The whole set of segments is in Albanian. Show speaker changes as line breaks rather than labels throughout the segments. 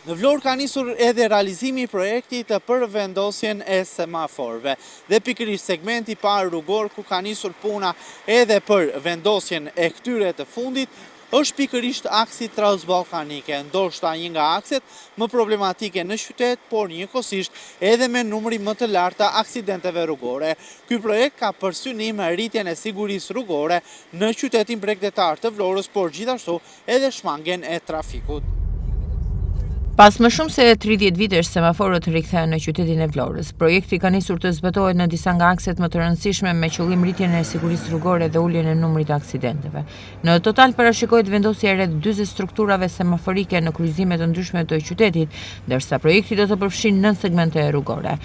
Në Vlorë ka nisur edhe realizimi i projektit për vendosjen e semaforëve dhe pikërisht segmenti i parë rrugor ku ka nisur puna edhe për vendosjen e këtyre të fundit është pikërisht aksi transballkanike, ndoshta një nga akset më problematike në qytet, por njëkohësisht edhe me numri më të lartë të aksidenteve rrugore. Ky projekt ka për synim rritjen e sigurisë rrugore në qytetin bregdetar të Vlorës, por gjithashtu edhe shmangjen e trafikut.
Pas më shumë se 30 vitesh semaforët rikthehen në qytetin e Vlorës. Projekti ka nisur të zbatohet në disa nga akset më të rëndësishme me qëllim rritjen e sigurisë rrugore dhe uljen e numrit të aksidenteve. Në total parashikohet vendosja e rreth 40 strukturave semaforike në kryqëzime të ndryshme të qytetit, ndërsa projekti do të përfshijë 9 segmente rrugore.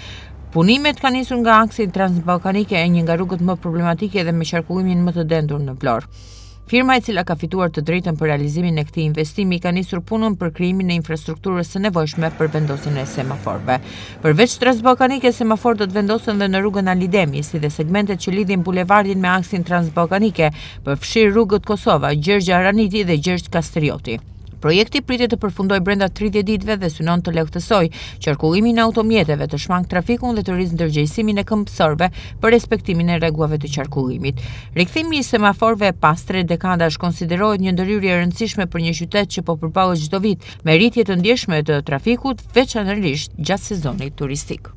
Punimet kanë nisur nga aksi transballkanike, një nga rrugët më problematike dhe me qarkullimin më të dendur në Vlorë. Firma e cila ka fituar të drejtën për realizimin e këtij investimi ka nisur punën për krijimin e infrastrukturës së nevojshme për vendosjen e semaforëve. Përveç transballkanike, semaforët do të vendosen dhe në rrugën Alidemi, si dhe segmentet që lidhin bulevardin me aksin transballkanike, përfshirë rrugët Kosova, Gjergj Araniti dhe Gjergj Kastrioti. Projekti pritet të përfundojë brenda 30 ditëve dhe synon të lehtësojë qarkullimin e automjeteve, të shmang trafikun dhe të rrisë ndërgjegjësimin e këmbësorëve për respektimin e rregullave të qarkullimit. Rikthimi i semaforëve pas 3 dekadash konsiderohet një ndërhyrje e rëndësishme për një qytet që po përballet çdo vit me rritje të ndjeshme të trafikut, veçanërisht gjatë sezonit turistik.